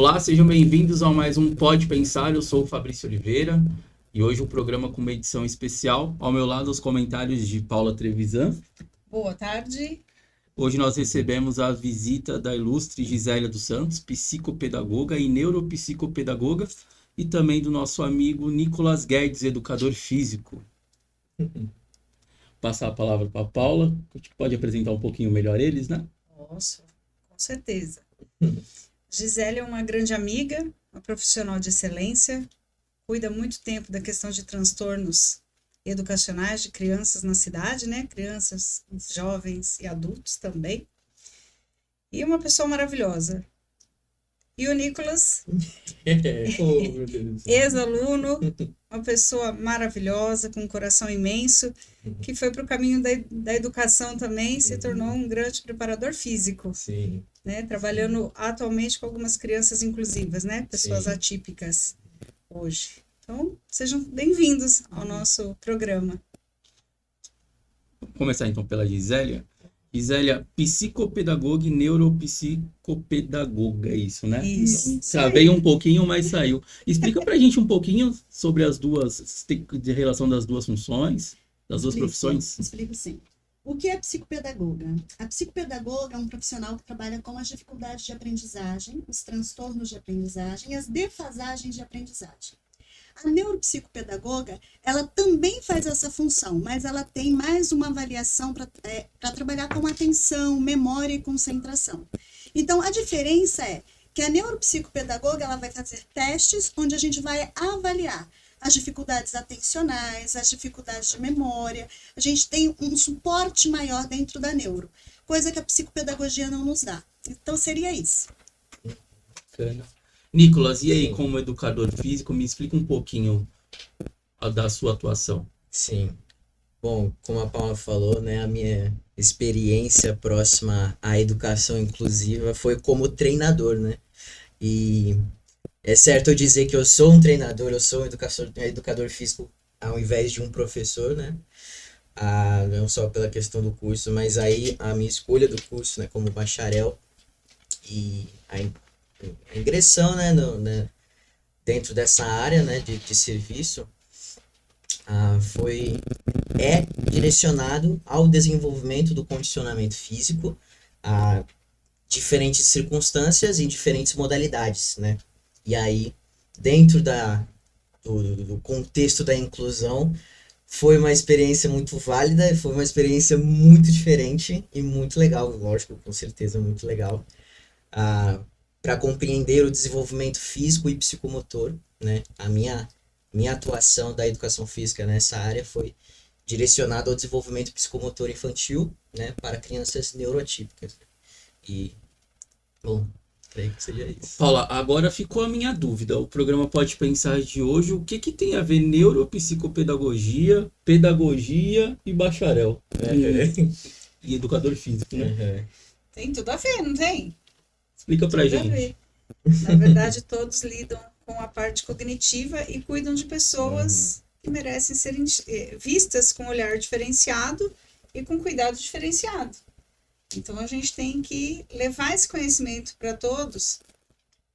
Olá, sejam bem-vindos a mais um Pode Pensar. Eu sou o Fabrício Oliveira e hoje o programa com uma edição especial. Ao meu lado, os comentários de Paula Trevisan. Boa tarde. Hoje nós recebemos a visita da ilustre Gisélia dos Santos, psicopedagoga e neuropsicopedagoga, e também do nosso amigo Nicolas Guedes, educador físico. Passar a palavra para a Paula, que pode apresentar um pouquinho melhor eles, né? Nossa, com certeza. Gisele é uma grande amiga, uma profissional de excelência, cuida há muito tempo da questão de transtornos educacionais de crianças na cidade, né? Crianças, jovens e adultos também. E uma pessoa maravilhosa. E o Nicolas, ex-aluno, uma pessoa maravilhosa, com um coração imenso, que foi para o caminho da educação também e se tornou um grande preparador físico. Sim. Né? Trabalhando atualmente com algumas crianças inclusivas, né? Pessoas atípicas hoje. Então, sejam bem-vindos ao nosso programa. Vou começar então pela Gisélia. Gisélia, psicopedagoga e neuropsicopedagoga, é isso, né? Isso. Então, veio um pouquinho, mas saiu. Explica pra gente um pouquinho sobre as duas, de relação das duas funções, das duas profissões. Explico sim. O que é psicopedagoga? A psicopedagoga é um profissional que trabalha com as dificuldades de aprendizagem, os transtornos de aprendizagem e as defasagens de aprendizagem. A neuropsicopedagoga, ela também faz essa função, mas ela tem mais uma avaliação para trabalhar com atenção, memória e concentração. Então, a diferença é que a neuropsicopedagoga, ela vai fazer testes onde a gente vai avaliar as dificuldades atencionais, as dificuldades de memória. A gente tem um suporte maior dentro da neuro, coisa que a psicopedagogia não nos dá. Então, seria isso. Bacana. Nicolas, e aí, como educador físico, me explica um pouquinho da sua atuação. Sim. Bom, como a Paula falou, né, a minha experiência próxima à educação inclusiva foi como treinador, né? E é certo eu dizer que eu sou um treinador, eu sou um educador físico ao invés de um professor, né? Não só pela questão do curso, mas aí a minha escolha do curso, né, como bacharel e a ingressão, né, dentro dessa área, né, de serviço, é direcionado ao desenvolvimento do condicionamento físico a diferentes circunstâncias e diferentes modalidades, né? E aí, dentro do contexto da inclusão, foi uma experiência muito válida, foi uma experiência muito diferente e muito legal, lógico, com certeza muito legal, para compreender o desenvolvimento físico e psicomotor, né? A minha atuação da educação física nessa área foi direcionada ao desenvolvimento psicomotor infantil, né, para crianças neuroatípicas. E, bom, creio que seja isso. Paula, agora ficou a minha dúvida. O programa Pode Pensar de hoje, o que tem a ver neuropsicopedagogia, pedagogia e bacharel? E educador físico, né? Tem tudo a ver, não tem? Explica pra Tudo a gente. ver. Na verdade, todos lidam com a parte cognitiva e cuidam de pessoas que merecem serem vistas com um olhar diferenciado e com cuidado diferenciado. Então, a gente tem que levar esse conhecimento para todos,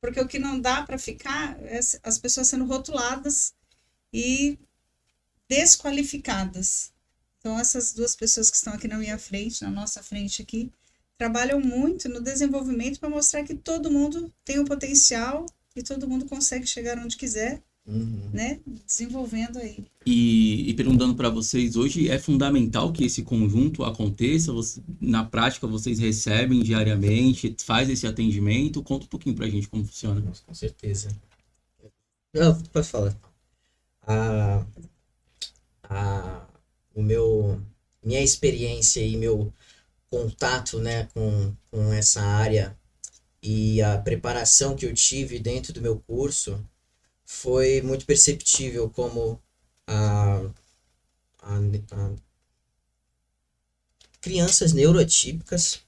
porque o que não dá para ficar é as pessoas sendo rotuladas e desqualificadas. Então, essas duas pessoas que estão aqui na minha frente, na nossa frente aqui, trabalham muito no desenvolvimento para mostrar que todo mundo tem o potencial e todo mundo consegue chegar onde quiser, né? Desenvolvendo aí. E perguntando para vocês hoje, é fundamental que esse conjunto aconteça? Na prática, vocês recebem diariamente, faz esse atendimento? Conta um pouquinho pra gente como funciona. Nossa, com certeza. Não, pode falar. Minha experiência e meu contato, né, com essa área e a preparação que eu tive dentro do meu curso foi muito perceptível como crianças neuroatípicas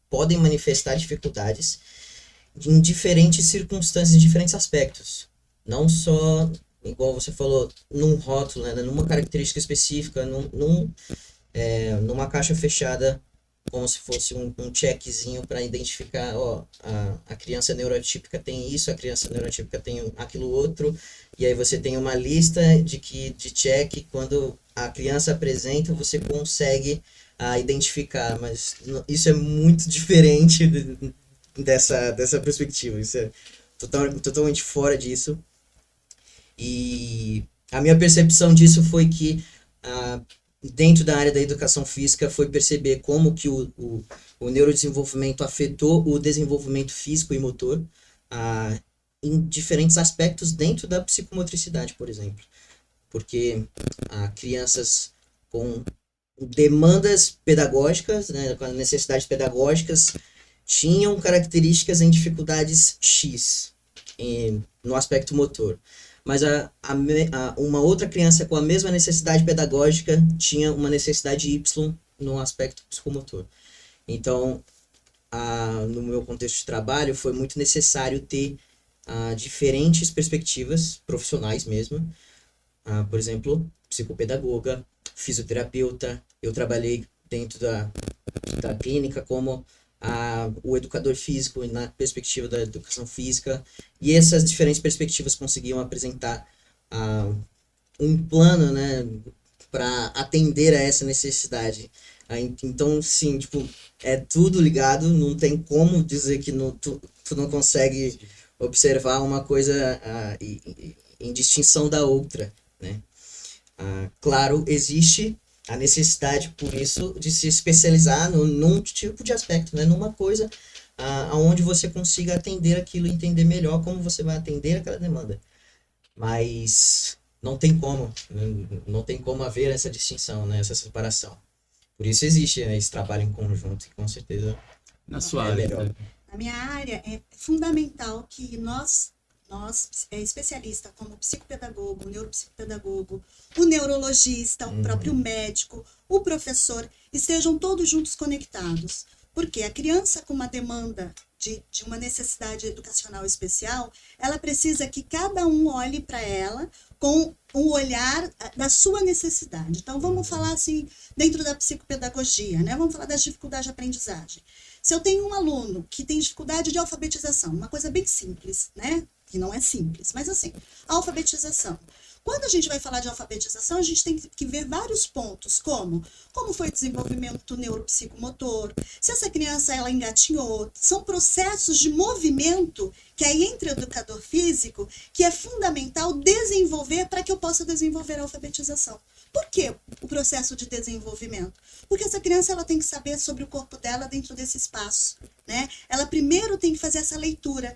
podem manifestar dificuldades em diferentes circunstâncias, em diferentes aspectos. Não só, igual você falou, num rótulo, né, numa característica específica, numa caixa fechada como se fosse um checkzinho para identificar, ó, a criança neurotípica tem isso, a criança neurotípica tem aquilo outro, e aí você tem uma lista de check, quando a criança apresenta, você consegue identificar, mas isso é muito diferente dessa perspectiva, isso é totalmente fora disso. E a minha percepção disso foi que dentro da área da educação física foi perceber como que o neurodesenvolvimento afetou o desenvolvimento físico e motor em diferentes aspectos dentro da psicomotricidade, por exemplo. Porque crianças com demandas pedagógicas, né, com necessidades pedagógicas, tinham características em dificuldades X no aspecto motor. Mas uma outra criança com a mesma necessidade pedagógica tinha uma necessidade Y no aspecto psicomotor. Então, no meu contexto de trabalho, foi muito necessário ter diferentes perspectivas profissionais mesmo. Por exemplo, psicopedagoga, fisioterapeuta. Eu trabalhei dentro da clínica como o educador físico na perspectiva da educação física, e essas diferentes perspectivas conseguiam apresentar um plano, né, para atender a essa necessidade. Então, sim, tipo, é tudo ligado, não tem como dizer que tu não consegue observar uma coisa em distinção da outra, né? Claro, existe a necessidade, por isso, de se especializar num tipo de aspecto, né? Numa coisa onde você consiga atender aquilo, entender melhor como você vai atender aquela demanda. Mas não tem como haver essa distinção, né? Essa separação. Por isso existe, né, esse trabalho em conjunto, e com certeza Na sua área, melhor. né? Na minha área, é fundamental que nós especialistas, como o psicopedagogo, o neuropsicopedagogo, o neurologista, o próprio médico, o professor, estejam todos juntos conectados. Porque a criança com uma demanda de uma necessidade educacional especial, ela precisa que cada um olhe para ela com o olhar da sua necessidade. Então, vamos falar assim, dentro da psicopedagogia, né? Vamos falar das dificuldades de aprendizagem. Se eu tenho um aluno que tem dificuldade de alfabetização, uma coisa bem simples, né? Que não é simples, mas assim, alfabetização. Quando a gente vai falar de alfabetização, a gente tem que ver vários pontos, como foi o desenvolvimento neuropsicomotor, se essa criança ela engatinhou, são processos de movimento que aí entra o educador físico, que é fundamental desenvolver para que eu possa desenvolver a alfabetização. Por que o processo de desenvolvimento? Porque essa criança ela tem que saber sobre o corpo dela dentro desse espaço, né? Ela primeiro tem que fazer essa leitura.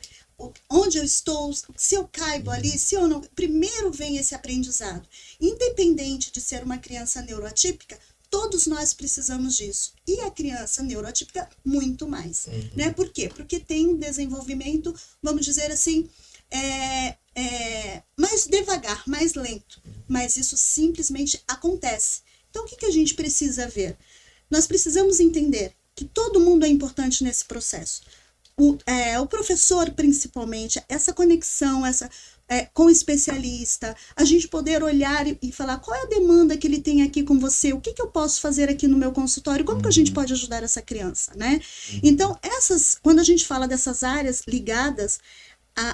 Onde eu estou, se eu caibo ali, se eu não. Primeiro vem esse aprendizado. Independente de ser uma criança neuroatípica, todos nós precisamos disso. E a criança neuroatípica, muito mais. Né? Por quê? Porque tem um desenvolvimento, vamos dizer assim, mais devagar, mais lento. Mas isso simplesmente acontece. Então, o que a gente precisa ver? Nós precisamos entender que todo mundo é importante nesse processo. O professor, principalmente, essa conexão com o especialista, a gente poder olhar e falar qual é a demanda que ele tem aqui com você, o que eu posso fazer aqui no meu consultório, como que a gente pode ajudar essa criança, né? Então, quando a gente fala dessas áreas ligadas,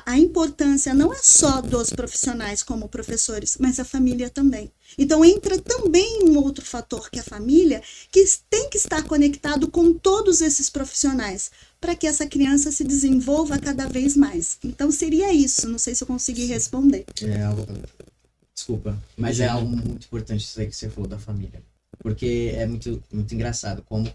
a importância não é só dos profissionais como professores, mas a família também. Então, entra também um outro fator, que é a família, que tem que estar conectado com todos esses profissionais, para que essa criança se desenvolva cada vez mais. Então, seria isso. Não sei se eu consegui responder. Desculpa, mas é algo muito importante isso aí que você falou da família. Porque é muito, muito engraçado como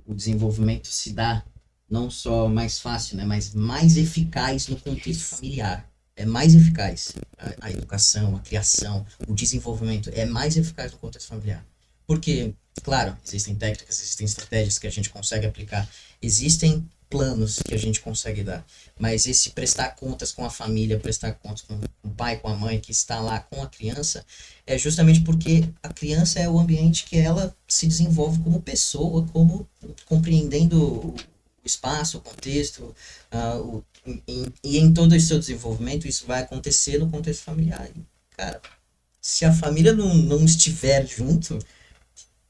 o desenvolvimento se dá não só mais fácil, né, mas mais eficaz no contexto familiar. É mais eficaz. A educação, a criação, o desenvolvimento é mais eficaz no contexto familiar. Porque, claro, existem técnicas, existem estratégias que a gente consegue aplicar, existem planos que a gente consegue dar, mas esse prestar contas com a família, prestar contas com o pai, com a mãe que está lá com a criança, é justamente porque a criança é o ambiente que ela se desenvolve como pessoa, como compreendendo o espaço, o contexto, e em todo esse seu desenvolvimento isso vai acontecer no contexto familiar. E, cara, se a família não estiver junto,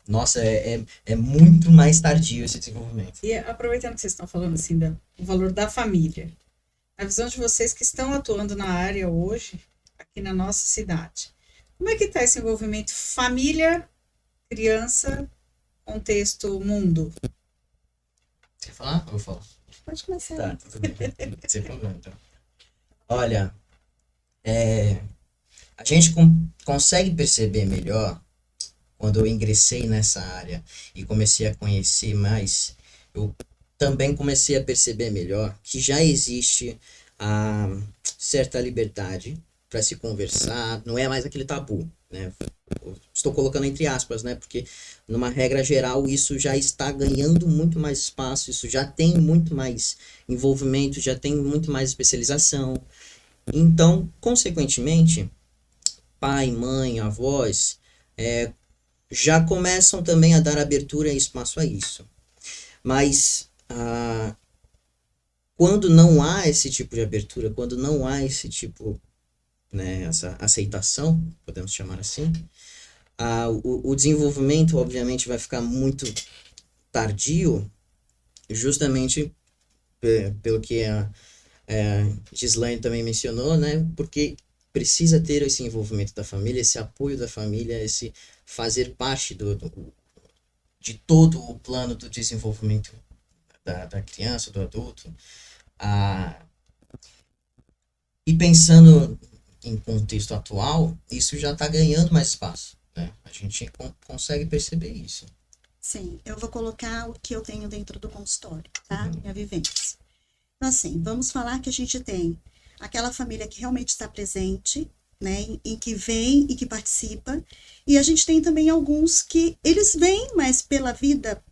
Nossa, é muito mais tardio esse desenvolvimento. E aproveitando que vocês estão falando assim do valor da família, a visão de vocês que estão atuando na área hoje, aqui na nossa cidade, como é que está esse envolvimento família, criança, contexto, mundo? Quer falar? Eu vou falar. Pode começar. Tá, tudo bem. Sem problema, então. Olha, a gente consegue perceber melhor quando eu ingressei nessa área e comecei a conhecer mais, eu também comecei a perceber melhor que já existe a certa liberdade para se conversar, não é mais aquele tabu, né? Eu estou colocando entre aspas, né? Porque numa regra geral isso já está ganhando muito mais espaço, isso já tem muito mais envolvimento, já tem muito mais especialização. Então, consequentemente, pai, mãe, avós, já começam também a dar abertura e espaço a isso. Mas quando não há esse tipo de abertura, quando não há esse tipo, né, essa aceitação, podemos chamar assim, o desenvolvimento obviamente vai ficar muito tardio, justamente pelo que a Gislaine também mencionou, né, porque precisa ter esse envolvimento da família, esse apoio da família, esse fazer parte de todo o plano do desenvolvimento da criança, do adulto. E pensando em contexto atual, isso já está ganhando mais espaço, né? A gente consegue perceber isso. Sim, eu vou colocar o que eu tenho dentro do consultório, tá? Minha vivência. Então, assim, vamos falar que a gente tem aquela família que realmente está presente, né, em que vem e que participa, e a gente tem também alguns que eles vêm, mas pela vida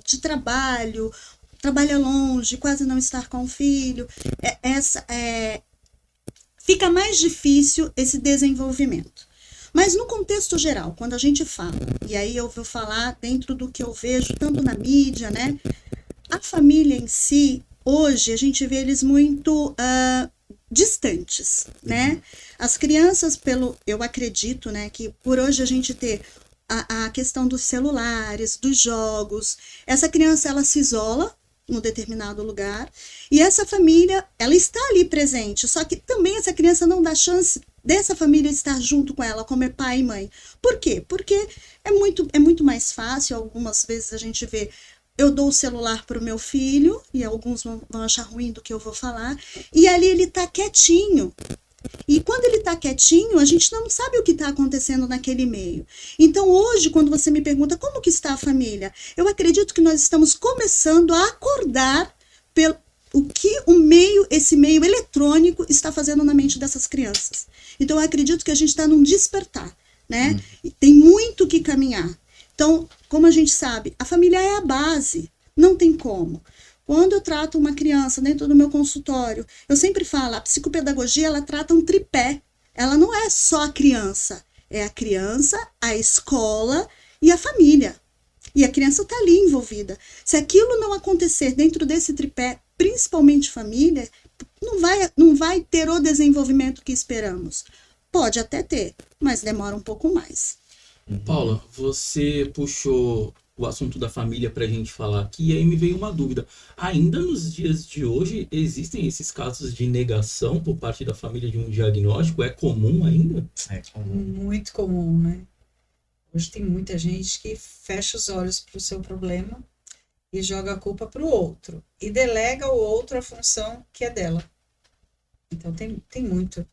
de trabalho, trabalha longe, quase não estar com o filho, fica mais difícil esse desenvolvimento. Mas no contexto geral, quando a gente fala, e aí eu vou falar dentro do que eu vejo, tanto na mídia, né, a família em si, hoje a gente vê eles muito distantes, né? As crianças, eu acredito, né, que por hoje a gente ter a questão dos celulares, dos jogos, essa criança ela se isola num determinado lugar e essa família ela está ali presente, só que também essa criança não dá chance dessa família estar junto com ela, como é pai e mãe. Por quê? Porque é muito mais fácil, algumas vezes a gente vê. Eu dou o celular para o meu filho, e alguns vão achar ruim do que eu vou falar, e ali ele está quietinho. E quando ele está quietinho, a gente não sabe o que está acontecendo naquele meio. Então hoje, quando você me pergunta como que está a família, eu acredito que nós estamos começando a acordar pelo o que esse meio eletrônico está fazendo na mente dessas crianças. Então eu acredito que a gente está num despertar, né? E tem muito que caminhar. Então, como a gente sabe, a família é a base, não tem como. Quando eu trato uma criança dentro do meu consultório, eu sempre falo, a psicopedagogia, ela trata um tripé. Ela não é só a criança, é a criança, a escola e a família. E a criança está ali envolvida. Se aquilo não acontecer dentro desse tripé, principalmente família, não vai ter o desenvolvimento que esperamos. Pode até ter, mas demora um pouco mais. Paula, você puxou o assunto da família pra gente falar aqui e aí me veio uma dúvida. Ainda nos dias de hoje existem esses casos de negação por parte da família de um diagnóstico? É comum ainda? É comum. Muito comum, né? Hoje tem muita gente que fecha os olhos para o seu problema e joga a culpa para o outro. E delega ao outro a função que é dela. Então tem muito.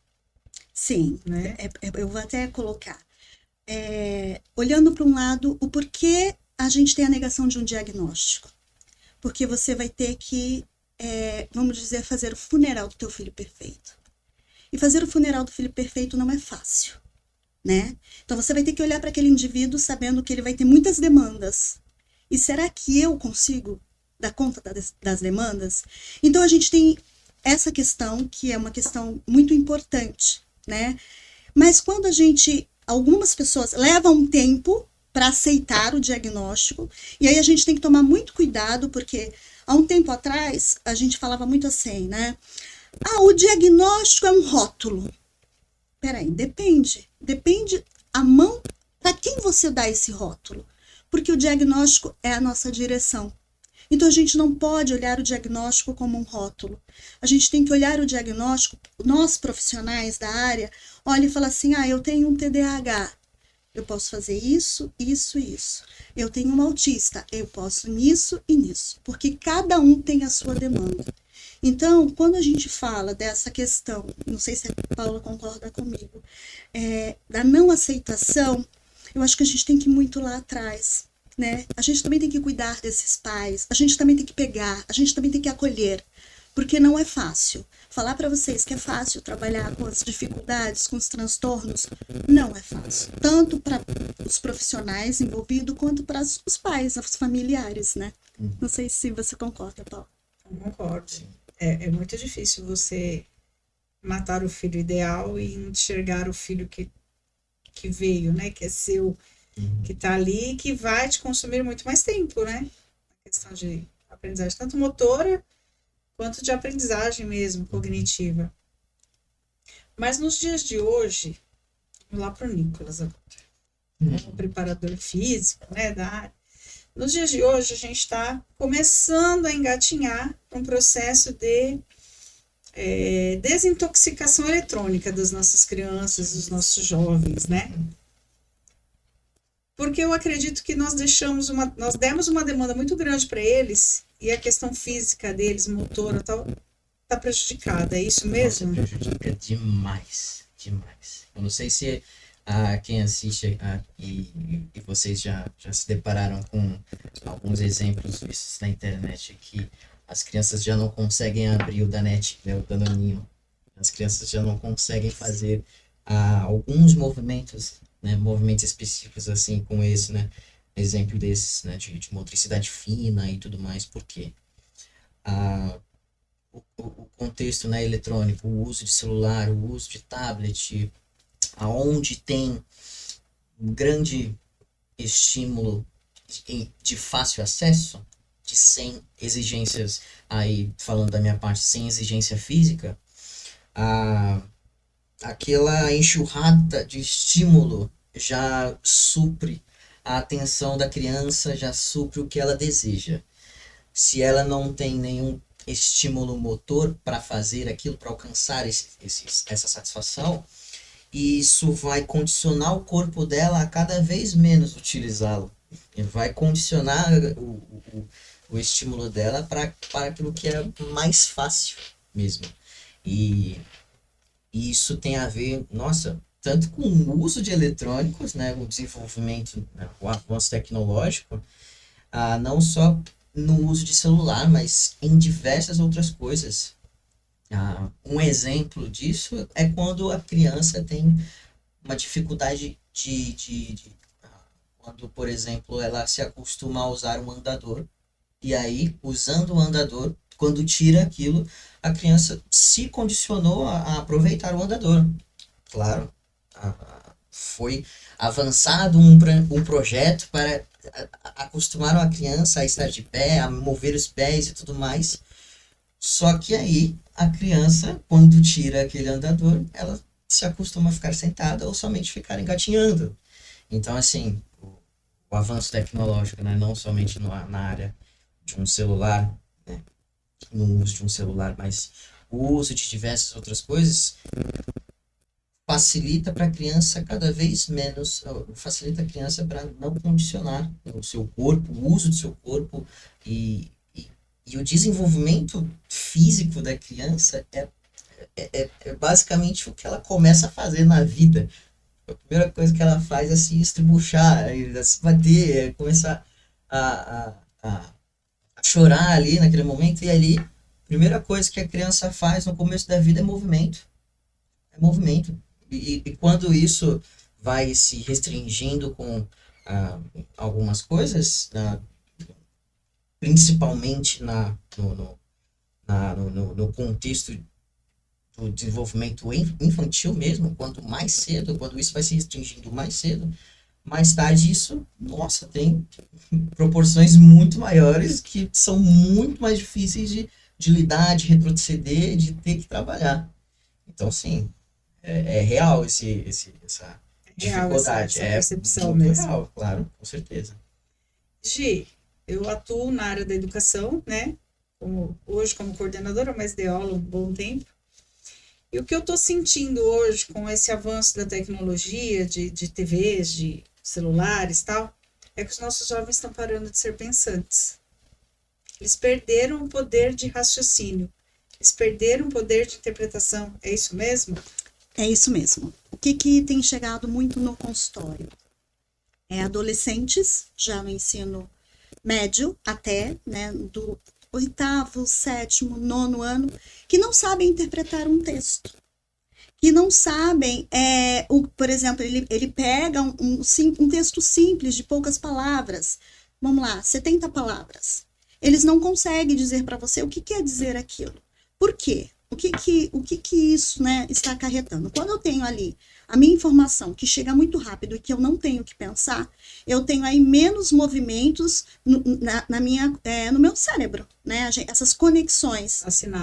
Sim, né? Eu vou até colocar. Olhando para um lado, o porquê a gente tem a negação de um diagnóstico. Porque você vai ter que, vamos dizer, fazer o funeral do teu filho perfeito. E fazer o funeral do filho perfeito não é fácil, né? Então você vai ter que olhar para aquele indivíduo sabendo que ele vai ter muitas demandas. E será que eu consigo dar conta das demandas? Então a gente tem essa questão, que é uma questão muito importante, né? Mas quando algumas pessoas levam um tempo para aceitar o diagnóstico, e aí a gente tem que tomar muito cuidado, porque há um tempo atrás a gente falava muito assim, né? O diagnóstico é um rótulo. Peraí, depende a mão para quem você dá esse rótulo. Porque o diagnóstico é a nossa direção. Então, a gente não pode olhar o diagnóstico como um rótulo. A gente tem que olhar o diagnóstico, nós profissionais da área, olha e fala assim, eu tenho um TDAH, eu posso fazer isso, isso e isso. Eu tenho um autista, eu posso nisso e nisso. Porque cada um tem a sua demanda. Então, quando a gente fala dessa questão, não sei se a Paula concorda comigo, da não aceitação, eu acho que a gente tem que ir muito lá atrás, né? A gente também tem que cuidar desses pais, a gente também tem que pegar, a gente também tem que acolher, porque não é fácil. Falar para vocês que é fácil trabalhar com as dificuldades, com os transtornos, não é fácil. Tanto para os profissionais envolvidos, quanto para os pais, os familiares, né? Não sei se você concorda, Paula. Concordo. É muito difícil você matar o filho ideal e enxergar o filho que veio, né? Que é seu, que tá ali, que vai te consumir muito mais tempo, né? A questão de aprendizagem, tanto motora quanto de aprendizagem mesmo, cognitiva. Mas nos dias de hoje, vamos lá para o Nicolas agora, como preparador físico, né, da área. Nos dias de hoje, a gente está começando a engatinhar um processo de desintoxicação eletrônica das nossas crianças, dos nossos jovens, né? Porque eu acredito que nós demos uma demanda muito grande para eles e a questão física deles, motora, tal, está prejudicada. É isso mesmo? Nossa, prejudica demais, demais. Eu não sei se quem assiste e vocês já se depararam com alguns exemplos vistos na internet que as crianças já não conseguem abrir o Danete, né, o Danoninho. As crianças já não conseguem fazer alguns movimentos, né, movimentos específicos assim como esse, né, exemplo desses, né, de motricidade fina e tudo mais. Por quê? O contexto, né, eletrônico, o uso de celular, o uso de tablet, aonde tem um grande estímulo de fácil acesso, sem exigências, aí falando da minha parte, sem exigência física, aquela enxurrada de estímulo já supre a atenção da criança, já supre o que ela deseja. Se ela não tem nenhum estímulo motor para fazer aquilo, para alcançar essa satisfação, isso vai condicionar o corpo dela a cada vez menos utilizá-lo. Vai condicionar o estímulo dela para aquilo que é mais fácil mesmo. E isso tem a ver, nossa, tanto com o uso de eletrônicos, né, o desenvolvimento, né, o avanço tecnológico, não só no uso de celular, mas em diversas outras coisas. Um exemplo disso é quando a criança tem uma dificuldade quando, por exemplo, ela se acostuma a usar um andador, e aí, usando o andador, quando tira aquilo, a criança se condicionou a aproveitar o andador. Claro, foi avançado um projeto para acostumar a criança a estar de pé, a mover os pés e tudo mais. Só que aí, a criança, quando tira aquele andador, ela se acostuma a ficar sentada ou somente ficar engatinhando. Então, assim, o avanço tecnológico, né, não somente na área de um celular, né, no uso de um celular, mas o uso de diversas outras coisas, facilita para a criança cada vez menos, facilita a criança para não condicionar o seu corpo, o uso do seu corpo e o desenvolvimento físico da criança é basicamente o que ela começa a fazer na vida. A primeira coisa que ela faz é se estribuchar, é se bater, é começar a chorar ali naquele momento. E ali, a primeira coisa que a criança faz no começo da vida é movimento. É movimento. E quando isso vai se restringindo com algumas coisas, principalmente no contexto do desenvolvimento infantil mesmo, quanto mais cedo, quando isso vai se restringindo mais cedo, mais tarde isso, nossa, tem proporções muito maiores que são muito mais difíceis de lidar, de retroceder, de ter que trabalhar. Então, sim, é real essa dificuldade. Essa percepção muito mesmo. real, claro, com certeza. Eu atuo na área da educação, né? Hoje como coordenadora, mas dei aula um bom tempo. E o que eu estou sentindo hoje com esse avanço da tecnologia, de TVs, de celulares e tal, é que os nossos jovens estão parando de ser pensantes. Eles perderam o poder de raciocínio. Eles perderam o poder de interpretação. É isso mesmo? É isso mesmo. O que tem chegado muito no consultório? Adolescentes, já no ensino médio até, né, do 8º, 7º, 9º ano, que não sabem interpretar um texto. Que não sabem, por exemplo, ele pega um texto simples, de poucas palavras. Vamos lá, 70 palavras. Eles não conseguem dizer para você o que quer dizer aquilo. Por quê? O que isso, né, está acarretando? Quando eu tenho ali a minha informação que chega muito rápido e que eu não tenho que pensar, eu tenho aí menos movimentos no meu cérebro, né? Essas conexões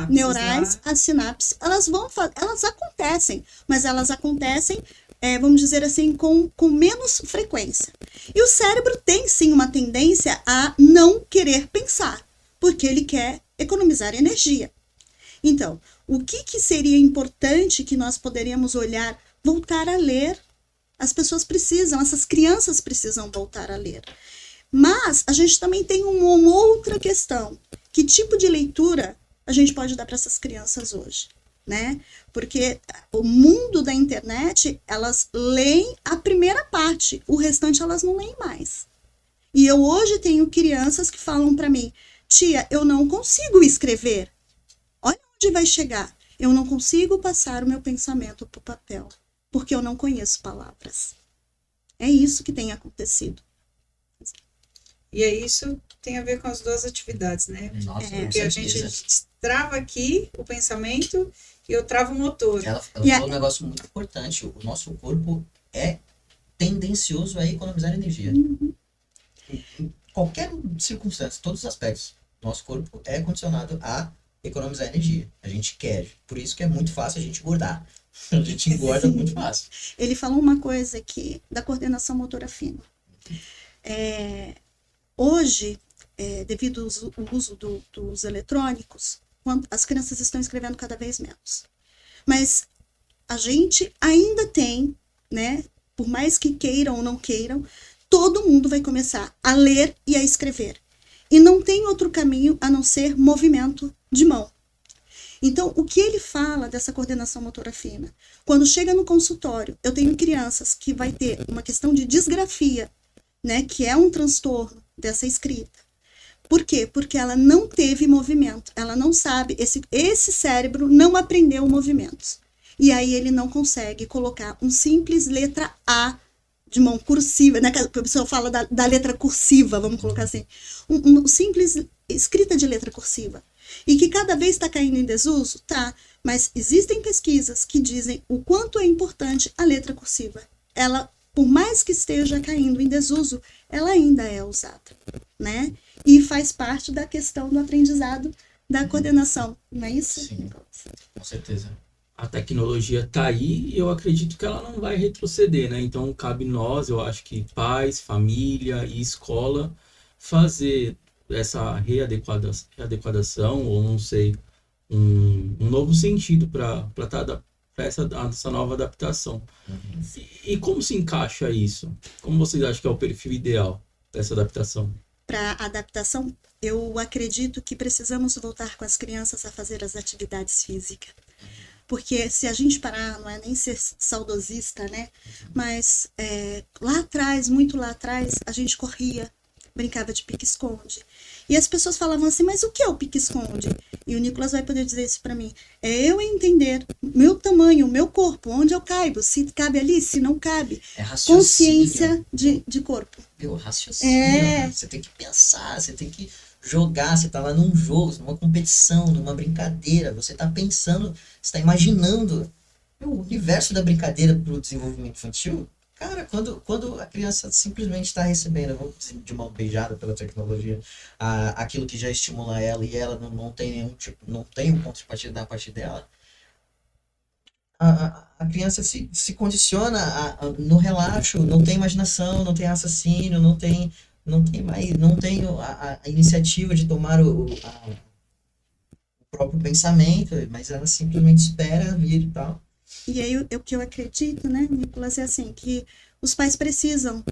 neurais, as sinapses, elas acontecem, mas elas acontecem, vamos dizer assim, com menos frequência. E o cérebro tem sim uma tendência a não querer pensar, porque ele quer economizar energia. Então, o que seria importante que nós poderíamos olhar? Voltar a ler. As pessoas precisam, essas crianças precisam voltar a ler. Mas a gente também tem uma outra questão. Que tipo de leitura a gente pode dar para essas crianças hoje? Né? Porque o mundo da internet, elas leem a primeira parte, o restante elas não leem mais. E eu hoje tenho crianças que falam para mim, tia, eu não consigo escrever. Onde vai chegar? Eu não consigo passar o meu pensamento para o papel, porque eu não conheço palavras. É isso que tem acontecido. E isso tem a ver com as duas atividades, né? Nossa, porque a gente trava aqui o pensamento e eu travo o motor. Ela falou um negócio muito importante. O nosso corpo é tendencioso a economizar energia. Uhum. Em qualquer circunstância, todos os aspectos. Nosso corpo é condicionado a economizar energia. A gente quer. Por isso que é muito fácil a gente engordar. A gente engorda muito fácil. Ele falou uma coisa aqui da coordenação motora fina. Hoje, devido ao uso dos eletrônicos, as crianças estão escrevendo cada vez menos. Mas a gente ainda tem, né, por mais que queiram ou não queiram, todo mundo vai começar a ler e a escrever. E não tem outro caminho a não ser movimento de mão. Então, o que ele fala dessa coordenação motora fina? Quando chega no consultório, eu tenho crianças que vai ter uma questão de disgrafia, né, que é um transtorno dessa escrita. Por quê? Porque ela não teve movimento, ela não sabe, esse cérebro não aprendeu movimentos. E aí ele não consegue colocar um simples letra A de mão cursiva, né? A pessoa fala da letra cursiva, vamos colocar assim. Um simples escrita de letra cursiva. E que cada vez está caindo em desuso? Tá, mas existem pesquisas que dizem o quanto é importante a letra cursiva. Ela, por mais que esteja caindo em desuso, ela ainda é usada, né? E faz parte da questão do aprendizado da coordenação, não é isso? Sim, com certeza. A tecnologia está aí e eu acredito que ela não vai retroceder, né? Então cabe nós, eu acho que pais, família e escola, fazer essa readequação, ou não sei, um novo sentido para essa nova adaptação. Uhum. E como se encaixa isso? Como vocês acham que é o perfil ideal dessa adaptação? Para adaptação, eu acredito que precisamos voltar com as crianças a fazer as atividades físicas. Porque se a gente parar, não é nem ser saudosista, né? Mas lá atrás, muito lá atrás, a gente corria, brincava de pique-esconde. E as pessoas falavam assim, mas o que é o pique-esconde? E o Nicolas vai poder dizer isso para mim. É eu entender meu tamanho, meu corpo, onde eu caibo, se cabe ali, se não cabe. É raciocínio. Consciência de corpo. Meu, raciocínio. Você tem que pensar, você tem que jogar, você tá lá num jogo, numa competição, numa brincadeira, você tá pensando, você tá imaginando. O universo da brincadeira pro desenvolvimento infantil, cara, quando a criança simplesmente está recebendo, vamos dizer, de mão beijada pela tecnologia, aquilo que já estimula ela e ela não tem nenhum tipo, não tem um ponto de partida a partir dela, a criança se condiciona no relaxo, não tem imaginação, não tem raciocínio, não tem não tem a iniciativa de tomar o próprio pensamento, mas ela simplesmente espera vir e tal. E aí, o que eu acredito, né, Nicolas, é assim, que os pais precisam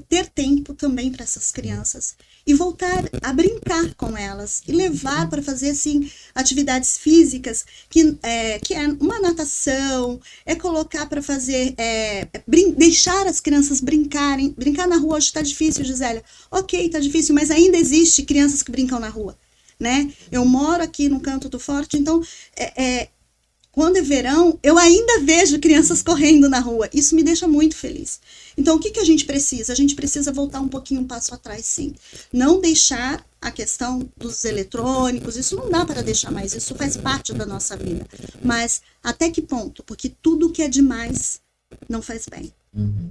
ter tempo também para essas crianças e voltar a brincar com elas e levar para fazer, assim, atividades físicas, que é uma natação, é colocar para fazer, deixar as crianças brincarem. Brincar na rua hoje está difícil, Gisélia. Ok, está difícil, mas ainda existe crianças que brincam na rua, né? Eu moro aqui no Canto do Forte, então quando é verão, eu ainda vejo crianças correndo na rua. Isso me deixa muito feliz. Então, o que a gente precisa? A gente precisa voltar um pouquinho, um passo atrás, sim. Não deixar a questão dos eletrônicos, isso não dá para deixar mais, isso faz parte da nossa vida. Mas até que ponto? Porque tudo que é demais não faz bem.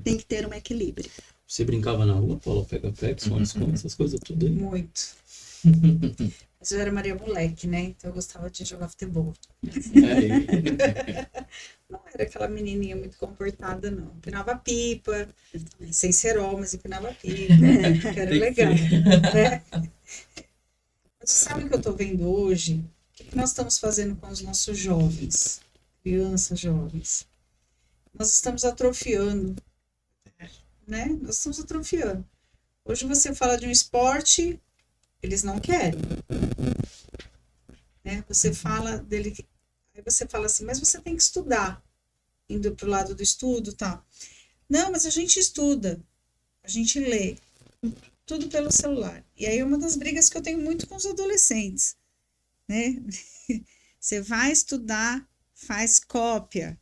Tem que ter um equilíbrio. Você brincava na rua, Paula? Pega-pega, esconde, essas coisas tudo aí? Muito. Mas eu era Maria Moleque, né? Então eu gostava de jogar futebol. Não era aquela menininha muito comportada, não. Empinava pipa, sem cerol, mas empinava pipa, que era legal. Né? Mas sabe o que eu tô vendo hoje? O que nós estamos fazendo com os nossos jovens? Crianças jovens. Nós estamos atrofiando, né? Nós estamos atrofiando. Hoje você fala de um esporte, eles não querem. Né? Você fala dele, aí você fala assim, mas você tem que estudar, indo para o lado do estudo, tá? Não, mas a gente estuda, a gente lê, tudo pelo celular. E aí uma das brigas que eu tenho muito com os adolescentes, né? Você vai estudar, faz cópia,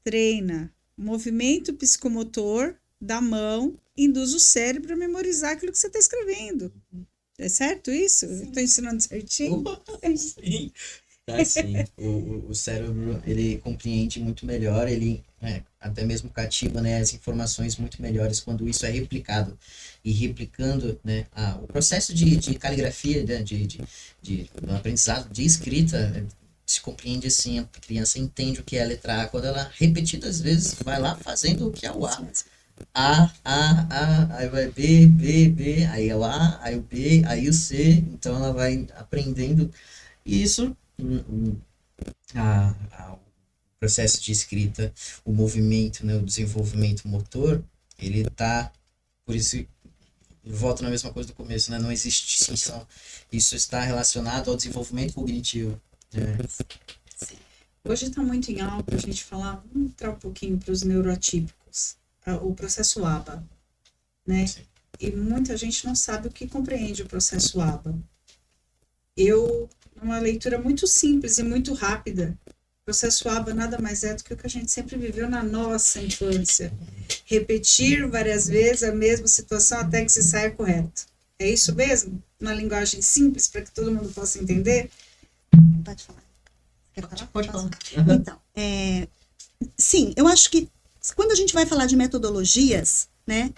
treina, movimento psicomotor da mão, induz o cérebro a memorizar aquilo que você está escrevendo. É certo isso? Estou ensinando certinho? Sim. Tá, sim. O cérebro, ele compreende muito melhor, ele até mesmo cativa, né, as informações muito melhores quando isso é replicado. E replicando, né, o processo de caligrafia, né, do aprendizado de escrita, se compreende assim, a criança entende o que é a letra A quando ela, repetidas vezes, vai lá fazendo o que é o A. A, aí vai B, aí é o A, aí o B, aí o C, então ela vai aprendendo isso, o processo de escrita, o movimento, né, o desenvolvimento motor, ele tá, por isso, eu volto na mesma coisa do começo, né, não existe distinção, isso está relacionado ao desenvolvimento cognitivo. Hoje está muito em alta a gente falar, vamos entrar um pouquinho para os neuroatípicos. O processo ABA, né? Sim. E muita gente não sabe o que compreende o processo ABA. Uma leitura muito simples e muito rápida, o processo ABA nada mais é do que o que a gente sempre viveu na nossa infância. Repetir várias vezes a mesma situação até que se saia correto. É isso mesmo? Uma linguagem simples para que todo mundo possa entender? Pode falar. Quer falar? Pode falar. Então, sim, eu acho que quando a gente vai falar de metodologias, né,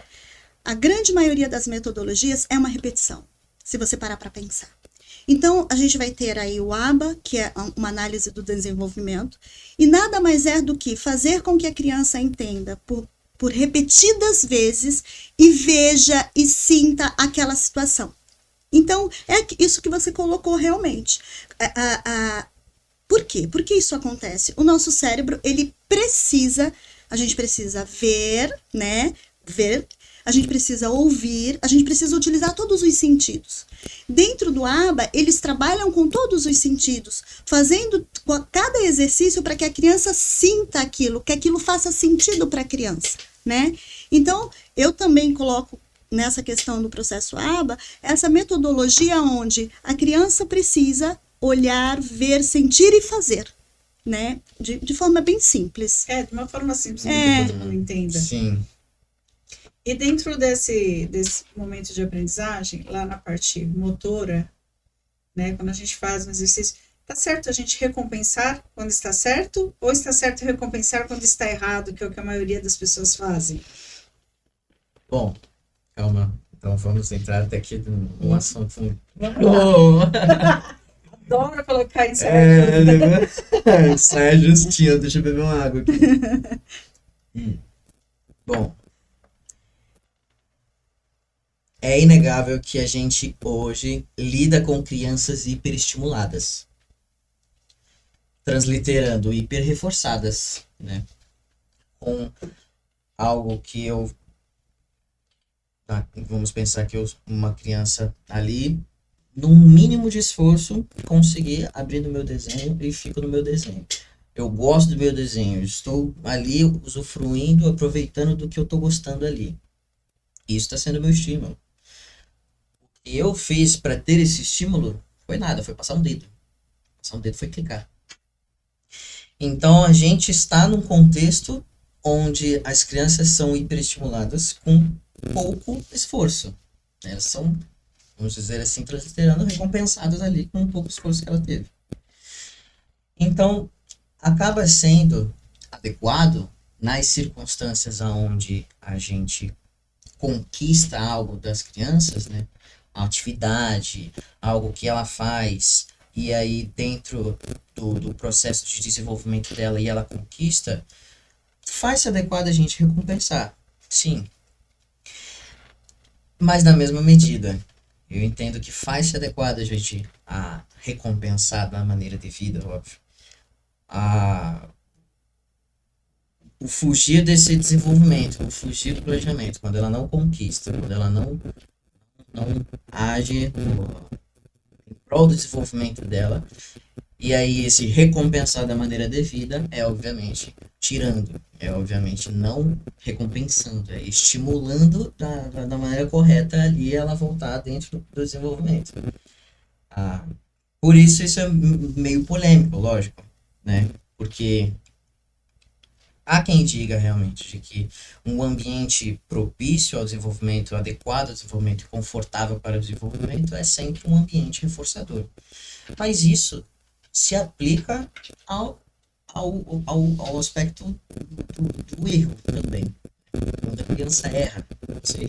a grande maioria das metodologias é uma repetição, se você parar para pensar. Então, a gente vai ter aí o ABA, que é uma análise do desenvolvimento, e nada mais é do que fazer com que a criança entenda por repetidas vezes e veja e sinta aquela situação. Então, é isso que você colocou realmente. Por quê? Por que isso acontece? O nosso cérebro, a gente precisa ver, né? A gente precisa ouvir, a gente precisa utilizar todos os sentidos. Dentro do ABA, eles trabalham com todos os sentidos, fazendo cada exercício para que a criança sinta aquilo, que aquilo faça sentido para a criança, né? Então, eu também coloco nessa questão do processo ABA, essa metodologia onde a criança precisa olhar, ver, sentir e fazer. Né? De forma bem simples. De uma forma simples, para que todo mundo entenda. Sim. E dentro desse momento de aprendizagem, lá na parte motora, né, quando a gente faz um exercício, está certo a gente recompensar quando está certo, ou está certo recompensar quando está errado, que é o que a maioria das pessoas fazem? Bom, calma. Então vamos entrar até aqui no assunto. Adoro colocar em saia saia justinha, deixa eu beber uma água aqui. Bom, é inegável que a gente hoje lida com crianças hiperestimuladas, transliterando, hiperreforçadas, né? Com algo que vamos pensar que uma criança ali, num mínimo de esforço, conseguir abrir no meu desenho e fico no meu desenho. Eu gosto do meu desenho, estou ali usufruindo, aproveitando do que eu estou gostando ali. Isso está sendo meu estímulo. O que eu fiz para ter esse estímulo foi nada, foi passar um dedo. Passar um dedo foi clicar. Então a gente está num contexto onde as crianças são hiperestimuladas com pouco esforço. Elas são, vamos dizer assim, transliterando, recompensadas ali com um pouco esforço que ela teve. Então, acaba sendo adequado nas circunstâncias onde a gente conquista algo das crianças, né? A atividade, algo que ela faz, e aí dentro do processo de desenvolvimento dela e ela conquista, faz-se adequado a gente recompensar, sim. Mas na mesma medida, eu entendo que faz-se adequado a gente recompensar da maneira devida, óbvio. O fugir desse desenvolvimento, o fugir do planejamento, quando ela não conquista, quando ela não age em prol do desenvolvimento dela, e aí esse recompensar da maneira devida é obviamente tirando, é obviamente não recompensando, é estimulando da maneira correta ali ela voltar dentro do desenvolvimento. Por isso é meio polêmico, lógico, né? Porque há quem diga realmente de que um ambiente propício ao desenvolvimento, adequado ao desenvolvimento, confortável para o desenvolvimento é sempre um ambiente reforçador. Mas isso se aplica ao aspecto do erro também. Quando a criança erra, você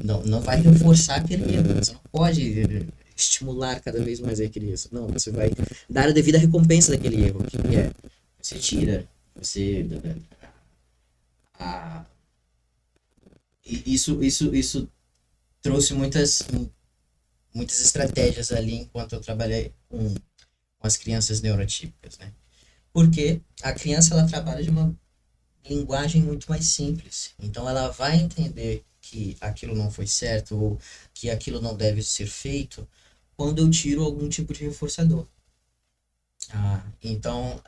não vai reforçar aquele erro, você não pode estimular cada vez mais a criança. Não, você vai dar a devida recompensa daquele erro, que é você tira, isso trouxe muitas estratégias ali enquanto eu trabalhei com as crianças neurotípicas, né? Porque a criança ela trabalha de uma linguagem muito mais simples. Então ela vai entender que aquilo não foi certo ou que aquilo não deve ser feito quando eu tiro algum tipo de reforçador. Então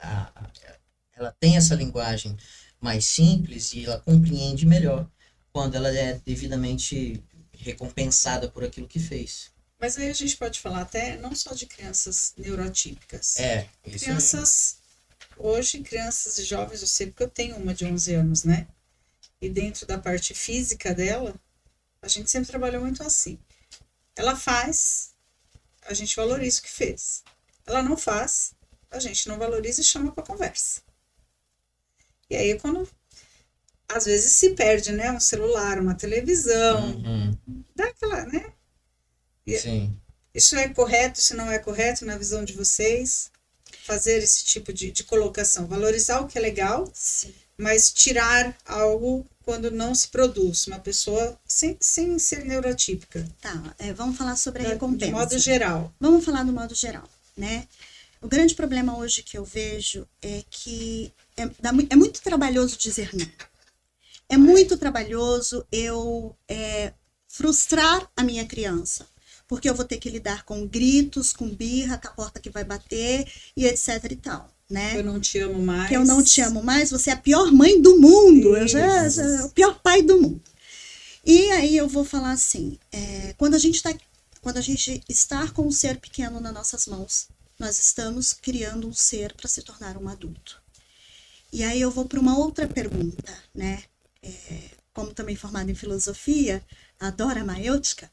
ela tem essa linguagem mais simples e ela compreende melhor quando ela é devidamente recompensada por aquilo que fez. Mas aí a gente pode falar até não só de crianças neurotípicas. Isso crianças, hoje, crianças e jovens, eu sei porque eu tenho uma de 11 anos, né? E dentro da parte física dela, a gente sempre trabalhou muito assim. Ela faz, a gente valoriza o que fez. Ela não faz, a gente não valoriza e chama para conversa. E aí, quando às vezes se perde, né? Um celular, uma televisão, dá aquela, né? Sim. Isso é correto, isso não é correto na visão de vocês? Fazer esse tipo de colocação, valorizar o que é legal, Sim. mas tirar algo quando não se produz, uma pessoa sem ser neurotípica. Tá, vamos falar sobre a recompensa. De modo geral. Vamos falar do modo geral, né? O grande problema hoje que eu vejo é que é muito trabalhoso dizer não. É muito trabalhoso eu frustrar a minha criança, porque eu vou ter que lidar com gritos, com birra, com a porta que vai bater e etc e tal, né? Eu não te amo mais. Que eu não te amo mais, você é a pior mãe do mundo, o pior pai do mundo. E aí eu vou falar assim, quando a gente está com um ser pequeno nas nossas mãos, nós estamos criando um ser para se tornar um adulto. E aí eu vou para uma outra pergunta, né? Como também formada em filosofia, a Dora Maêutica,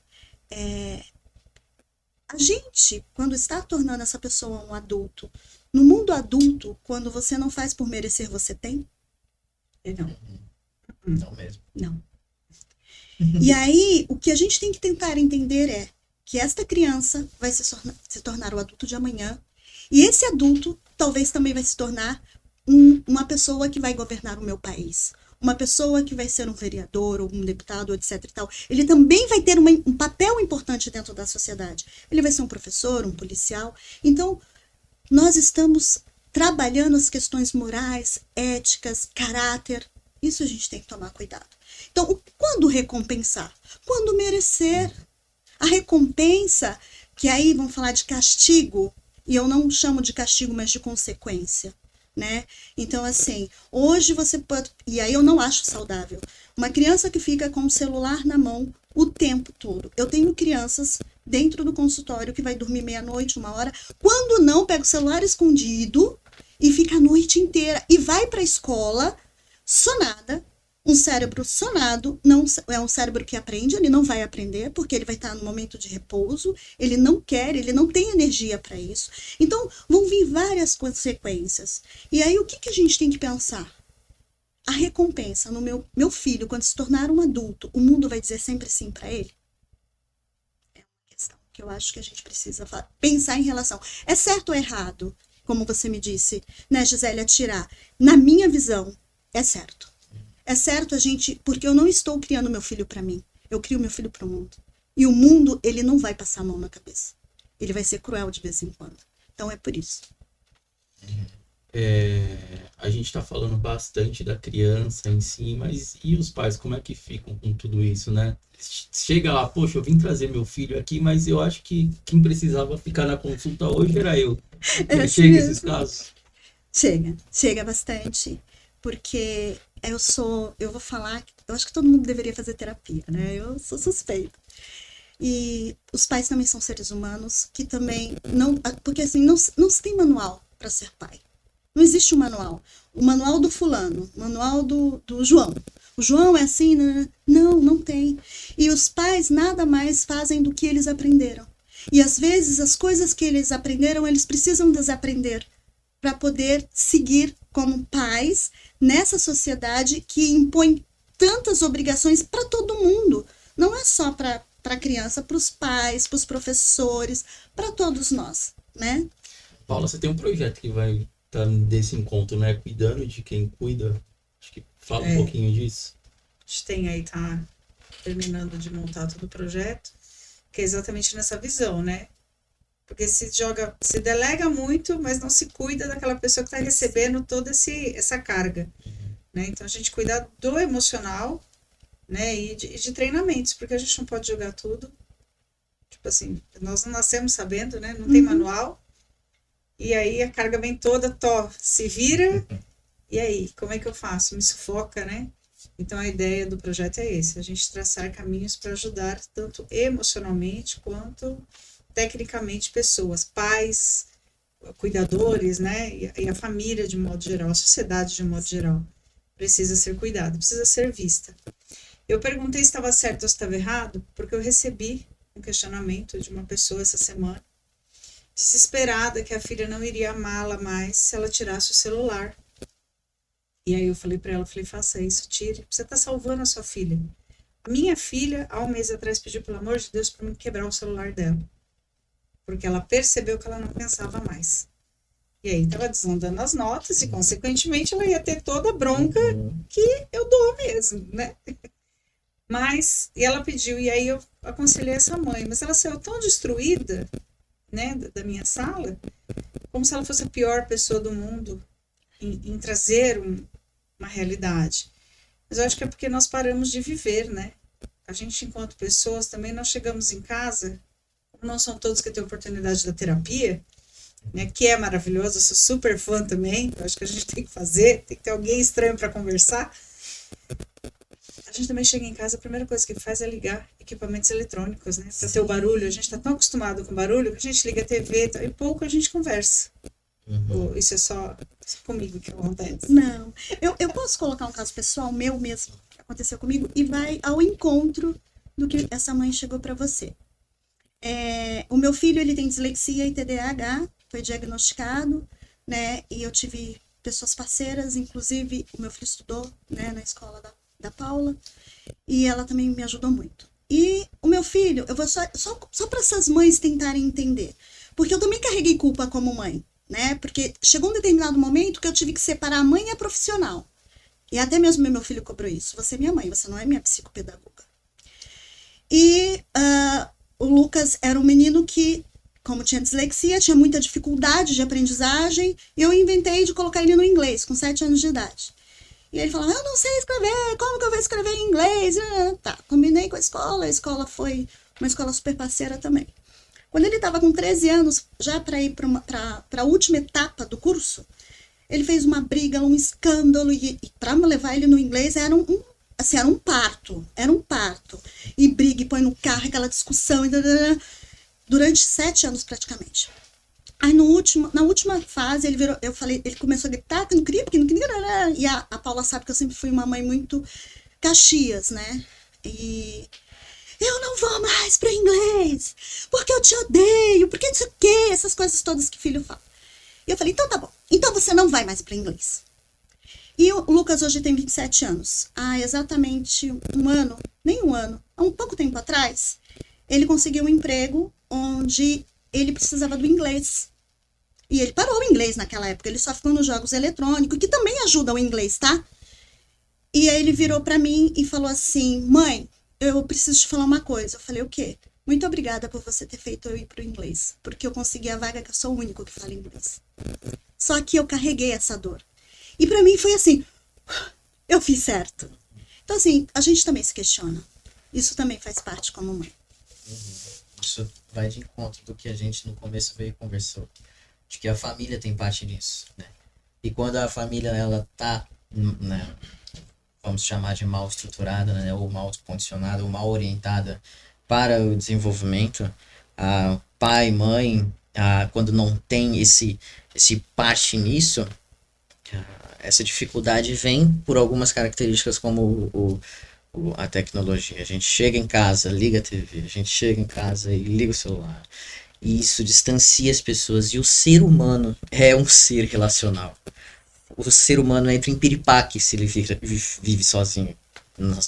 a gente, quando está tornando essa pessoa um adulto, no mundo adulto, quando você não faz por merecer, você tem? Não. Não mesmo. Não. E aí, o que a gente tem que tentar entender é que esta criança vai se tornar o adulto de amanhã, e esse adulto talvez também vai se tornar uma pessoa que vai governar o meu país, uma pessoa que vai ser um vereador ou um deputado, etc e tal, ele também vai ter um papel importante dentro da sociedade. Ele vai ser um professor, um policial. Então, nós estamos trabalhando as questões morais, éticas, caráter. Isso a gente tem que tomar cuidado. Então, quando recompensar? Quando merecer. A recompensa, que aí vamos falar de castigo, e eu não chamo de castigo, mas de consequência, né? Então, assim, hoje você pode... E aí eu não acho saudável. Uma criança que fica com o celular na mão o tempo todo. Eu tenho crianças dentro do consultório que vai dormir meia-noite, 1h, quando não, pega o celular escondido e fica a noite inteira. E vai para a escola sonada. Um cérebro sonado não é um cérebro que aprende, ele não vai aprender, porque ele vai estar no momento de repouso, ele não quer, ele não tem energia para isso. Então, vão vir várias consequências. E aí, o que a gente tem que pensar? A recompensa no meu filho, quando se tornar um adulto, o mundo vai dizer sempre sim para ele? É uma questão que eu acho que a gente precisa pensar em relação. É certo ou errado, como você me disse, né, Gisele, atirar? Na minha visão, é certo. É certo a gente, porque eu não estou criando meu filho para mim, eu crio meu filho para o mundo. E o mundo, ele não vai passar a mão na cabeça. Ele vai ser cruel de vez em quando. Então é por isso. A gente tá falando bastante da criança em si, mas e os pais, como é que ficam com tudo isso, né? Chega lá, poxa, eu vim trazer meu filho aqui, mas eu acho que quem precisava ficar na consulta hoje era eu. Chega esses casos? Chega bastante. Porque eu vou falar, eu acho que todo mundo deveria fazer terapia, né? Eu sou suspeita. E os pais também são seres humanos que também não, porque assim, não se tem manual para ser pai. Não existe um manual. O manual do fulano, o manual do João. O João é assim, né? Não tem. E os pais nada mais fazem do que eles aprenderam. E às vezes as coisas que eles aprenderam, eles precisam desaprender para poder seguir como pais nessa sociedade que impõe tantas obrigações para todo mundo. Não é só para a criança, para os pais, para os professores, para todos nós, né? Paula, você tem um projeto que vai estar desse encontro, né? Cuidando de quem cuida. Acho que fala um pouquinho disso. A gente tem aí, tá terminando de montar todo o projeto, que é exatamente nessa visão, né? Porque se delega muito, mas não se cuida daquela pessoa que está recebendo toda essa carga, né? Então, a gente cuida do emocional, né? E de treinamentos, porque a gente não pode jogar tudo. Tipo assim, nós não nascemos sabendo, né? Não tem manual. E aí, a carga vem toda, se vira. E aí, como é que eu faço? Me sufoca, né? Então, a ideia do projeto é esse. A gente traçar caminhos para ajudar, tanto emocionalmente, quanto tecnicamente pessoas, pais, cuidadores, né, e a família de modo geral, a sociedade de modo geral, precisa ser cuidada, precisa ser vista. Eu perguntei se estava certo ou se estava errado, porque eu recebi um questionamento de uma pessoa essa semana, desesperada que a filha não iria amá-la mais se ela tirasse o celular. E aí eu falei para ela, faça isso, tire, você está salvando a sua filha. A minha filha, há um mês atrás, pediu pelo amor de Deus para mim quebrar o celular dela. Porque ela percebeu que ela não pensava mais. E aí estava desandando as notas e, consequentemente, ela ia ter toda a bronca que eu dou mesmo, né? E ela pediu, e aí eu aconselhei essa mãe, mas ela saiu tão destruída, né, da minha sala, como se ela fosse a pior pessoa do mundo em trazer uma realidade. Mas eu acho que é porque nós paramos de viver, né? A gente, enquanto pessoas, também nós chegamos em casa, não são todos que têm oportunidade da terapia, né, que é maravilhoso, eu sou super fã também, eu acho que a gente tem que fazer, tem que ter alguém estranho para conversar. A gente também chega em casa, a primeira coisa que faz é ligar equipamentos eletrônicos, né, para ter o barulho. A gente está tão acostumado com barulho que a gente liga a TV e pouco a gente conversa. Isso é só comigo que acontece? Não, eu posso colocar um caso pessoal meu mesmo, que aconteceu comigo, e vai ao encontro do que essa mãe chegou para você. O meu filho, ele tem dislexia e TDAH, foi diagnosticado, né, e eu tive pessoas parceiras, inclusive o meu filho estudou, né, na escola da Paula, e ela também me ajudou muito. E o meu filho, eu vou só para essas mães tentarem entender, porque eu também carreguei culpa como mãe, né, porque chegou um determinado momento que eu tive que separar a mãe e a profissional. E até mesmo meu filho cobrou isso. Você é minha mãe, você não é minha psicopedagoga. E o Lucas era um menino que, como tinha dislexia, tinha muita dificuldade de aprendizagem, e eu inventei de colocar ele no inglês, com 7 anos de idade. E ele falava, eu não sei escrever, como que eu vou escrever em inglês? Tá, combinei com a escola foi uma escola super parceira também. Quando ele estava com 13 anos, já para ir para a última etapa do curso, ele fez uma briga, um escândalo, e para me levar ele no inglês era um parto. E briga, e põe no carro, aquela discussão, durante 7 anos praticamente. Aí na última fase, ele começou a gritar, que não queria, e a Paula sabe que eu sempre fui uma mãe muito Caxias, né? E eu não vou mais para inglês, porque eu te odeio, porque não sei o quê, essas coisas todas que filho fala. E eu falei, então tá bom, então você não vai mais para inglês. E o Lucas hoje tem 27 anos. Há exatamente nem um ano, há um pouco tempo atrás, ele conseguiu um emprego onde ele precisava do inglês. E ele parou o inglês naquela época, ele só ficou nos jogos eletrônicos, que também ajudam o inglês, tá? E aí ele virou pra mim e falou assim, mãe, eu preciso te falar uma coisa. Eu falei, o quê? Muito obrigada por você ter feito eu ir pro inglês, porque eu consegui a vaga que eu sou o único que fala inglês. Só que eu carreguei essa dor. E pra mim foi assim, eu fiz certo. Então assim, a gente também se questiona. Isso também faz parte como mãe. Isso vai de encontro do que a gente no começo veio e conversou. De que a família tem parte nisso, né? E quando a família, ela tá, né, vamos chamar de mal estruturada, né, ou mal condicionada, ou mal orientada para o desenvolvimento, pai, mãe, quando não tem esse parte nisso, essa dificuldade vem por algumas características como a tecnologia. A gente chega em casa, liga a TV, a gente chega em casa e liga o celular. E isso distancia as pessoas. E o ser humano é um ser relacional. O ser humano entra em piripaque se ele vive sozinho,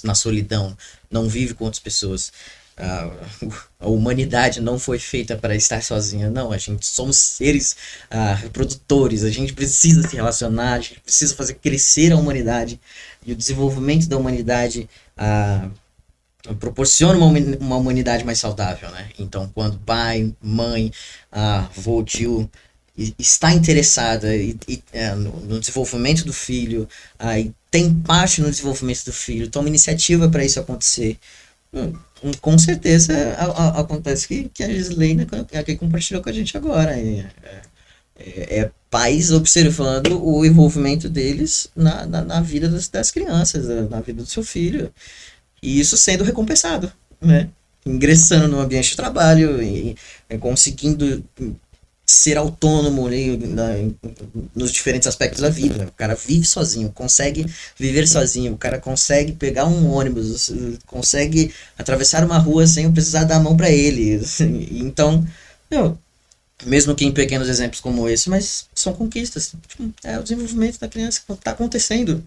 na solidão, não vive com outras pessoas. A humanidade não foi feita para estar sozinha, não. A gente somos seres reprodutores, a gente precisa se relacionar, a gente precisa fazer crescer a humanidade. E o desenvolvimento da humanidade proporciona uma humanidade mais saudável, né? Então, quando pai, mãe, avô, tio está interessada no desenvolvimento do filho, e tem parte no desenvolvimento do filho, toma iniciativa para isso acontecer, com certeza acontece que a Gislaine aqui compartilhou com a gente agora. Pais observando o envolvimento deles na vida das crianças, na vida do seu filho. E isso sendo recompensado, né? Ingressando no ambiente de trabalho e conseguindo ser autônomo nos diferentes aspectos da vida. O cara vive sozinho, consegue viver sozinho, o cara consegue pegar um ônibus, consegue atravessar uma rua sem precisar dar a mão para ele. Então, mesmo que em pequenos exemplos como esse, mas são conquistas. É o desenvolvimento da criança que está acontecendo.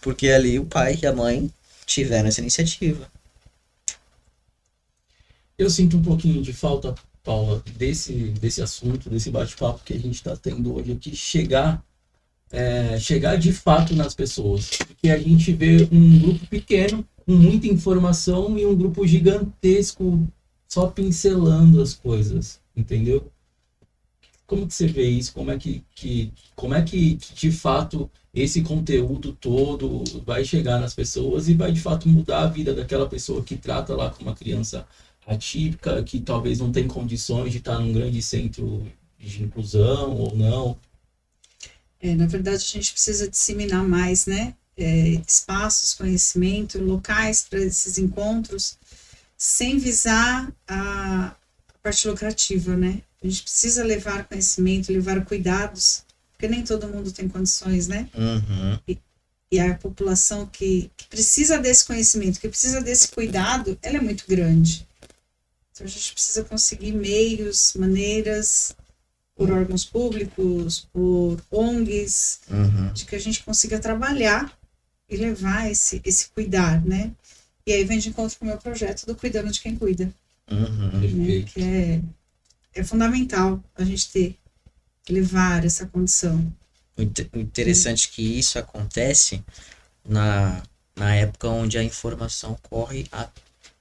Porque ali o pai e a mãe tiveram essa iniciativa. Eu sinto um pouquinho de falta, Paula, desse assunto, desse bate-papo que a gente está tendo hoje aqui, chegar de fato nas pessoas. Porque a gente vê um grupo pequeno, com muita informação, e um grupo gigantesco só pincelando as coisas, entendeu? Como que você vê isso? Como é que de fato esse conteúdo todo vai chegar nas pessoas e vai de fato mudar a vida daquela pessoa que trata lá com uma criança atípica, que talvez não tem condições de estar num grande centro de inclusão ou não? Na verdade, a gente precisa disseminar mais, né? Espaços, conhecimento, locais para esses encontros, sem visar a parte lucrativa, né? A gente precisa levar conhecimento, levar cuidados, porque nem todo mundo tem condições, né? Uhum. E a população que precisa desse conhecimento, que precisa desse cuidado, ela é muito grande. Então a gente precisa conseguir meios, maneiras, por órgãos públicos, por ONGs, de que a gente consiga trabalhar e levar esse cuidar, né? E aí vem de encontro com o meu projeto do Cuidando de Quem Cuida. Né? Que é fundamental a gente levar essa condição. O interessante é que isso acontece na época onde a informação corre a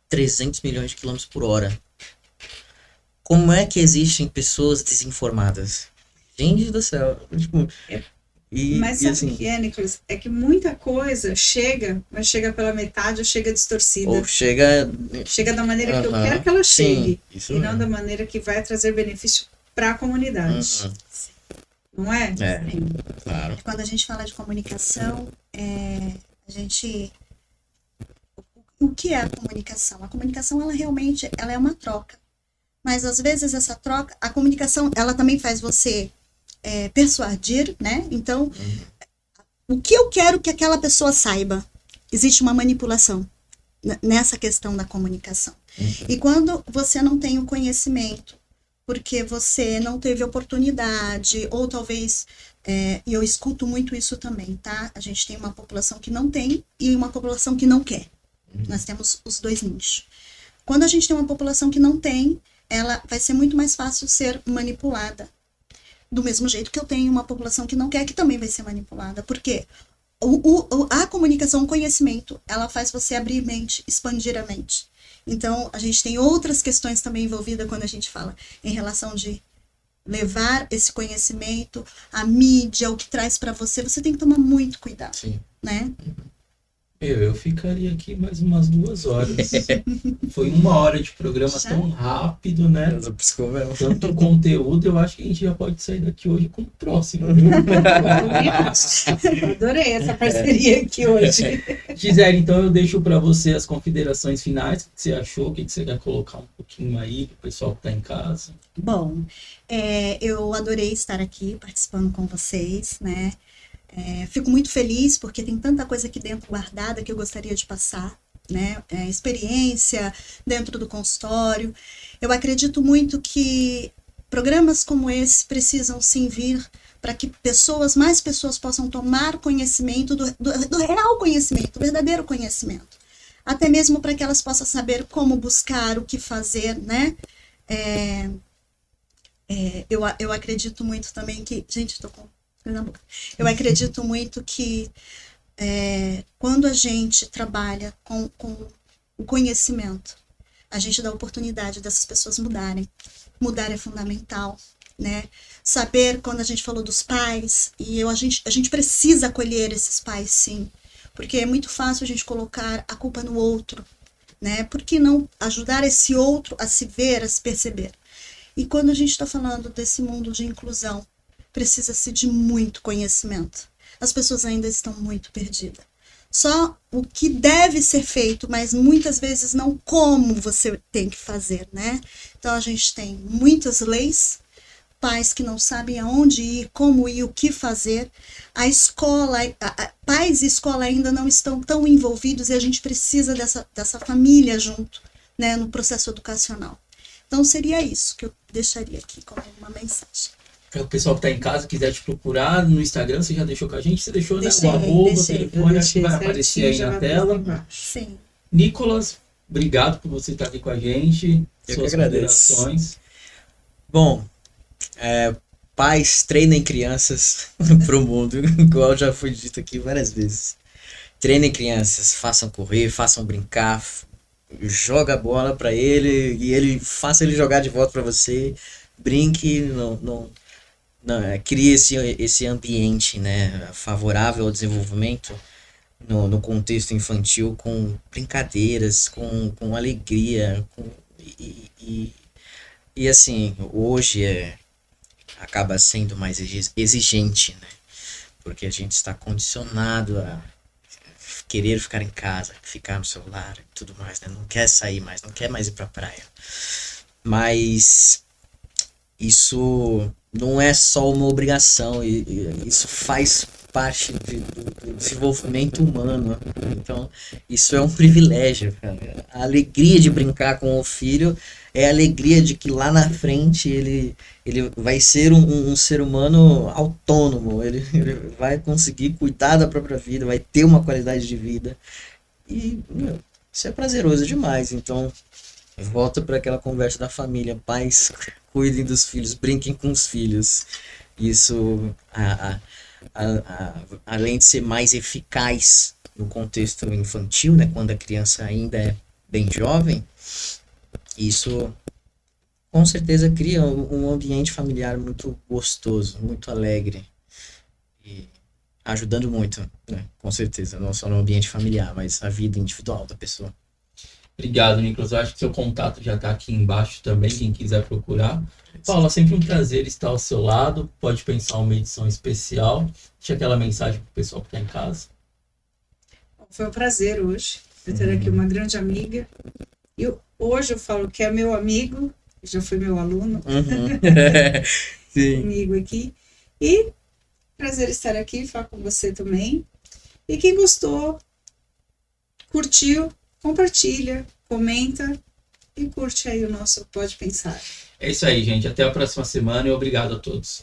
300 milhões de quilômetros por hora. Como é que existem pessoas desinformadas? Gente do céu. Tipo, Mas sabe assim, o que é, Nicolas? É que muita coisa chega, mas chega pela metade ou chega distorcida. ou chega... Chega da maneira que eu Aham, quero que ela sim, chegue. isso E não mesmo. da maneira que vai trazer benefício para a comunidade. Não é? É, Sim. claro. Quando a gente fala de comunicação, a gente... O que é a comunicação? A comunicação, ela realmente ela é uma troca. Mas, às vezes, essa troca... A comunicação, ela também faz você persuadir, né? Então, o que eu quero que aquela pessoa saiba? Existe uma manipulação nessa questão da comunicação. E quando você não tem o conhecimento, porque você não teve oportunidade, ou talvez, e eu escuto muito isso também, tá? A gente tem uma população que não tem e uma população que não quer. Nós temos os dois nichos. Quando a gente tem uma população que não tem, ela vai ser muito mais fácil ser manipulada. Do mesmo jeito que eu tenho uma população que não quer, que também vai ser manipulada. Porque a comunicação, o conhecimento, ela faz você abrir mente, expandir a mente. Então, a gente tem outras questões também envolvidas quando a gente fala em relação de levar esse conhecimento, a mídia, o que traz para você. Você tem que tomar muito cuidado, Sim. né? Eu ficaria aqui mais umas 2 horas. Foi 1 hora de programa Já? tão rápido, né? Tanto conteúdo, eu acho que a gente já pode sair daqui hoje com o próximo. Adorei essa parceria aqui hoje. Gisele, então eu deixo para você as considerações finais. O que você achou? O que você quer colocar um pouquinho aí pro pessoal que tá em casa? Bom, eu adorei estar aqui participando com vocês, né? Fico muito feliz porque tem tanta coisa aqui dentro guardada que eu gostaria de passar, né? Experiência dentro do consultório. Eu acredito muito que programas como esse precisam sim vir para que mais pessoas possam tomar conhecimento do real conhecimento, do verdadeiro conhecimento. Até mesmo para que elas possam saber como buscar, o que fazer, né? Eu acredito muito também que... Gente, estou com... Eu acredito muito que quando a gente trabalha com o conhecimento, a gente dá oportunidade dessas pessoas mudarem. Mudar é fundamental, né? Saber, quando a gente falou dos pais, a gente precisa acolher esses pais, sim. Porque é muito fácil a gente colocar a culpa no outro, né? Por que não ajudar esse outro a se ver, a se perceber? E quando a gente está falando desse mundo de inclusão, precisa-se de muito conhecimento. As pessoas ainda estão muito perdidas. Só o que deve ser feito, mas muitas vezes não como você tem que fazer, né? Então a gente tem muitas leis, pais que não sabem aonde ir, como ir, o que fazer. A escola, pais e escola ainda não estão tão envolvidos e a gente precisa dessa família junto, né, no processo educacional. Então seria isso que eu deixaria aqui como uma mensagem. O pessoal que tá em casa quiser te procurar no Instagram, você já deixou com a gente? Você deixou, né? Deixei, O arroba, o deixei. telefone, acho que vai aparecer aí na tela. Sim. Nicolas, obrigado por você estar aqui com a gente. Eu Suas que agradeço. considerações. Bom, pais, treinem crianças pro mundo, igual já foi dito aqui várias vezes. Treinem crianças, façam correr, façam brincar, joga a bola para ele e ele faça ele jogar de volta para você. Brinque, crie esse ambiente, né, favorável ao desenvolvimento no contexto infantil, com brincadeiras, com alegria, e assim, hoje acaba sendo mais exigente, né, porque a gente está condicionado a querer ficar em casa, ficar no celular e tudo mais, né, não quer sair mais, não quer mais ir pra praia, mas isso não é só uma obrigação, isso faz parte do desenvolvimento humano. Então, isso é um privilégio, cara. A alegria de brincar com o filho é a alegria de que lá na frente ele vai ser um ser humano autônomo, ele vai conseguir cuidar da própria vida, vai ter uma qualidade de vida. E isso é prazeroso demais. Então, volta para aquela conversa da família. Pais, cuidem dos filhos, brinquem com os filhos. Isso, além de ser mais eficaz no contexto infantil, né, quando a criança ainda é bem jovem, isso com certeza cria um ambiente familiar muito gostoso, muito alegre e ajudando muito, né, com certeza, não só no ambiente familiar, mas a vida individual da pessoa. Obrigado, Nicolas. Eu acho que seu contato já está aqui embaixo também, quem quiser procurar. Paula, sempre um prazer estar ao seu lado. Pode pensar uma edição especial. Deixa aquela mensagem para o pessoal que está em casa. Foi um prazer hoje eu ter aqui uma grande amiga. Hoje eu falo que é meu amigo, já foi meu aluno, Sim. comigo aqui. E prazer estar aqui, falar com você também. E quem gostou, curtiu, compartilha, comenta e curte aí o nosso Pode Pensar. É isso aí, gente. Até a próxima semana e obrigado a todos.